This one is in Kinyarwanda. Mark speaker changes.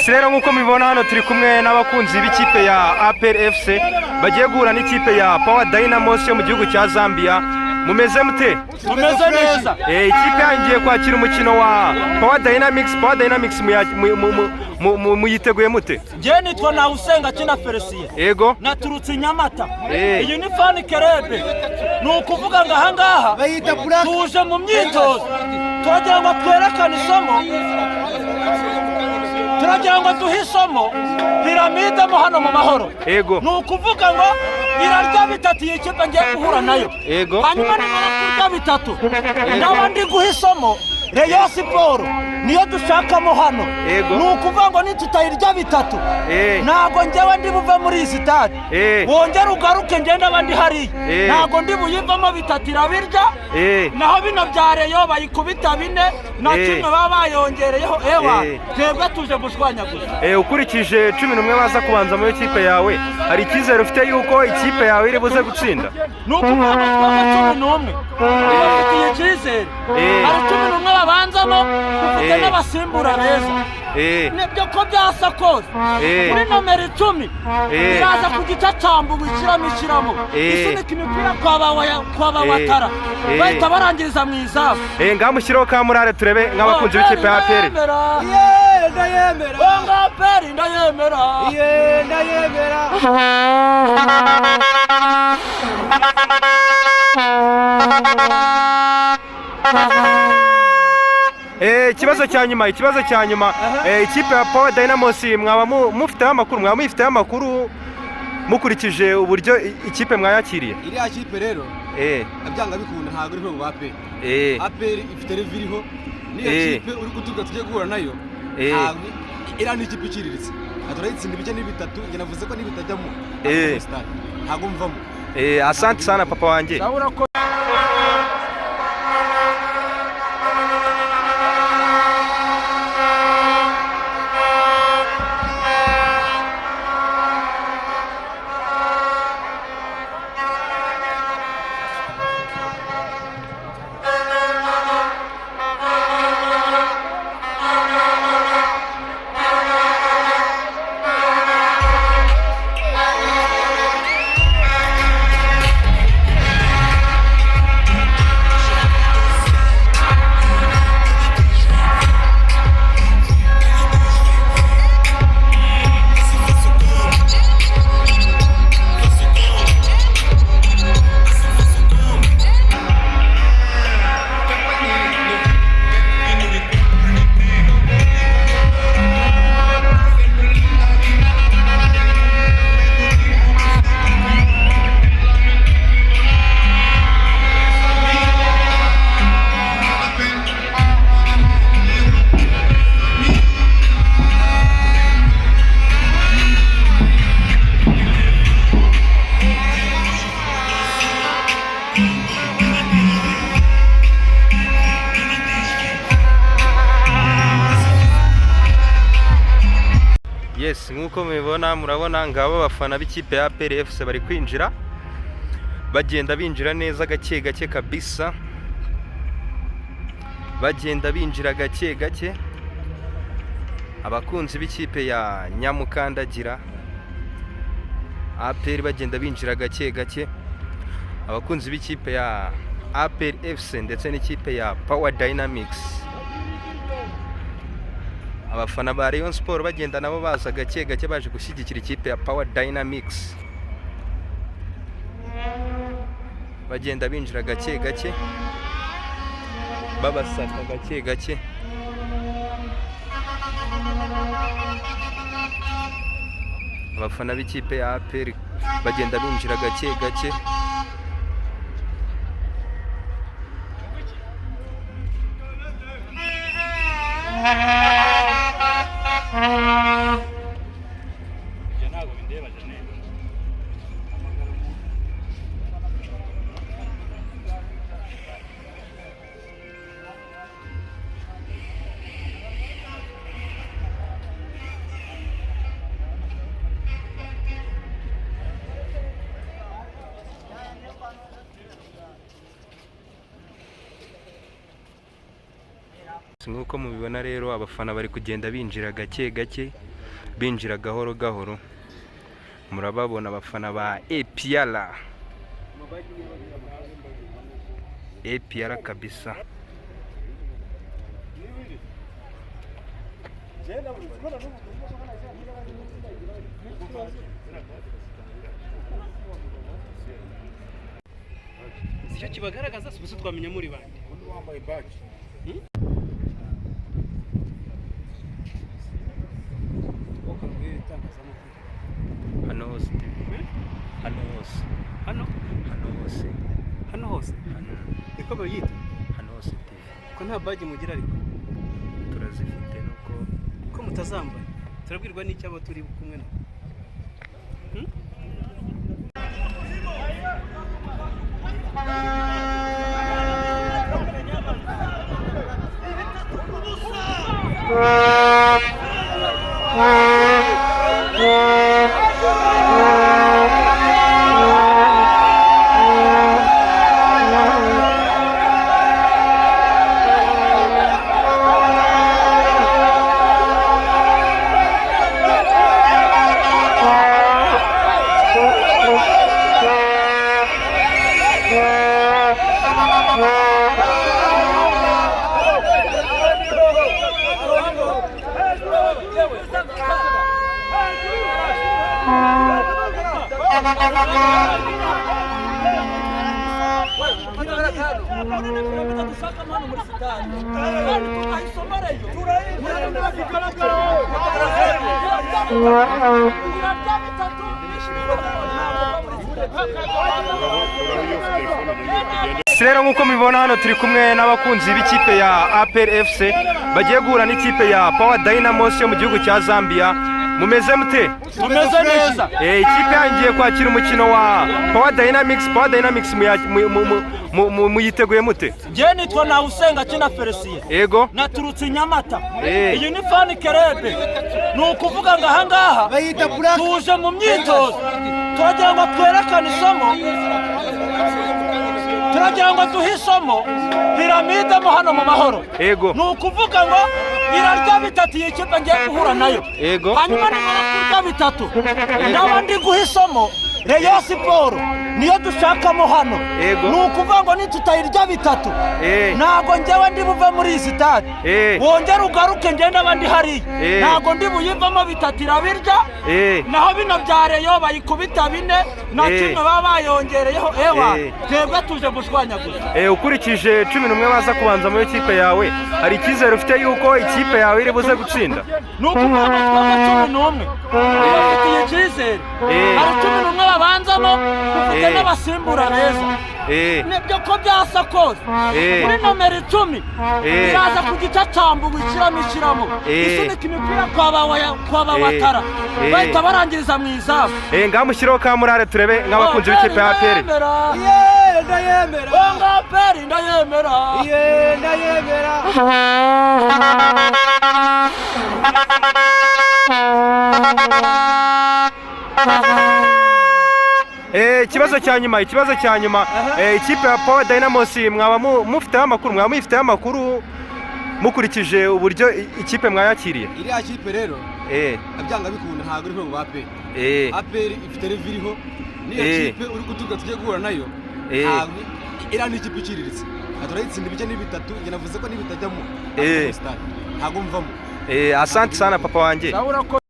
Speaker 1: Yes rero nkuko mubibona hano turi kumwe n'abakunzi b'ikipe ya APR FC bagiye guhura n'ikipe ya Power Dynamos yo mu gihugu cya Zambia. Mumeze mute?
Speaker 2: Tumeze neza.
Speaker 1: Ikipe yangiye kwakira umukino wa Power Dynamics muyiteguye mute?
Speaker 2: Je nitwa Nawusenga Kina Felicien.
Speaker 1: Yego.
Speaker 2: Naturutse Nyamata. Iyi ni fan kerebe. Nukuvuga ngo ahangaha tuje mu myitozo. Turagira ngo twerekane isomo. Turagira ngo duhisomo piramide mo hano mu mahoro.
Speaker 1: Yego.
Speaker 2: Nukuvuga ngo irarya bitatu ikipe ngiye guhura nayo.
Speaker 1: Yego.
Speaker 2: Hanyuma n'amarya bitatu. Ndabandi guhisomo Rayon Sport niyo dushakamo hano. Nukuvuga ngo nitutayirya bitatu. Nago njyewe ndi buve muri iyi stade. Wongera ugaruke ngenda abandi hari. Nago ndi buyivamo bitatu irabirya. Naho bino bya Rayon bayikubita bine na kimwe baba bayongereyeho ewa. Twebwe tuje gushwanya gusa.
Speaker 1: Ukurikije 11 baza kubanza mu ikipe yawe hari ikizere ufite yuko ikipe yawe iri buze gutsinda?
Speaker 2: Nukuvuga ngo 11 bafitiye ikizere. Hari 11 babanzamo dufite n'abasimbura beza. Nibyo ko byasa kose. Kuri nomero 10 iraza ku gice cyambu gushyiramo isunika imipira kwa bawatara bahita barangiriza mu izamu.
Speaker 1: Ngamushyiraho ka murare turebe nk'abakunzi b'ikipe ya APR.
Speaker 2: Ndayemera. APR ndayemera.
Speaker 3: Ndayemera.
Speaker 1: Ikibazo cya nyuma ikipe ya Power Dynamos mwaba mufite amakuru mukurikije uburyo ikipe mwayakiriye?
Speaker 3: Iriya kipe rero abyanga bikunda ntago iri ngo APR. APR ifite reviriho niyo kipe uri gutuga tugiye guhura nayo. Iriya ni ikipe iciriritse. Aturayitsinda ibice n'ibitatu nge navuze ko nibitajyamo. Ntago mvamo.
Speaker 1: Asante sana papa wanjye. Yes, nkuko mubibona murabona ngabo bafana b'ikipe ya APR FC bari kwinjira bagenda binjira neza gake gake kabisa, bagenda binjira gake gake. Abakunzi b'ikipe ya Nyamukandagira APR bagenda binjira gake gake. Abakunzi b'ikipe ya APR FC ndetse n'ikipe ya Power Dynamics, abafana ba Rayon Sport bagenda nabo baza gake gake baje gushyigikira ikipe ya Power Dynamics. Bagenda binjira gake gake babasaka gake gake. Abafana b'ikipe ya APR bagenda binjira gake gake. Nkuko mubibona rero abafana bari kugenda binjira gake gake binjira gahoro gahoro. Murababona abafana ba APR kabisa.
Speaker 4: Icyo kibagaragaza gusa twamenya muri bande.
Speaker 3: Wambaye badge.
Speaker 1: Hano hose
Speaker 4: niko bayita.
Speaker 1: Hano hose TV.
Speaker 4: Ko nta badge mugira ariko
Speaker 1: turazifite nuko
Speaker 4: ko mutazambaye. Turabwirwa n'icyo abo turi kumwe na.
Speaker 1: Rero nkuko mubibona hano turi kumwe n'abakunzi b'ikipe ya APR FC bagiye guhura n'ikipe ya Power Dynamos yo mu gihugu cya Zambia. Mumeze mute?
Speaker 2: Tumeze neza.
Speaker 1: Ikipe yangiye kwakira umukino wa Power Dynamics muyiteguye mute?
Speaker 2: Je nitwa Nawusenga Kina Felicien.
Speaker 1: Yego.
Speaker 2: Naturutse Nyamata. Iyi ni fan club. Nukuvuga ngo ahangaha tuje mu myitozo. Turagira ngo twerekane isomo. Turagira ngo duhisomo piramide mo hano mu mahoro.
Speaker 1: Yego.
Speaker 2: Nukuvuga ngo irarya bitatu yikipe ngiye guhura nayo.
Speaker 1: Yego.
Speaker 2: Hanyuma nimara kurya bitatu ndabandi guhisomo Rayon Sport niyo dushakamo hano. Nukuvuga ngo nitutayirya bitatu ntago njyewe ndi buve muri izi stade. Wongera ugaruke ngende abandi hari. Ntago ndi buyivamo bitatu irabirya. Naho bino bya Rayon bayikubita bine na kimwe baba bayongereyeho ewa. Twebwe tuje gushwanyaguza.
Speaker 1: Ukurikije 11 baza kubanza mu ikipe yawe hari ikizere ufite yuko ikipe yawe iri buze gutsinda?
Speaker 2: Nukuvuga ngo 11 bafitiye ikizere. Hari 11 babanzamo dufite n'abasimbura beza. Nibyo ko byasa kose kuri nomero 10 iraza ku gicatambu wikiramo isunika imipira kwa bawatara bahita barangiriza mu izamu.
Speaker 1: Ngamushyiraho ka murare turebe nk'abakunzi b'ikipe ya APR.
Speaker 2: Ndayemera APR ndayemera.
Speaker 1: Ikibazo cya nyuma ikipe ya Power Dynamos mwaba mufiteho amakuru mukurikije uburyo ikipe mwayakiriye?
Speaker 3: Iriya kipe rero abyanga bikunda ntago iri ngo APR. APR ifite level iriho niyo kipe uri guturuka tujye guhura nayo ntago iriya ni ikipe iciriritse. Turayitsinda ibice n'ibitatu nge navuze ko nibitajyamo ntago mvamo.
Speaker 1: Asante sana papa wanjye.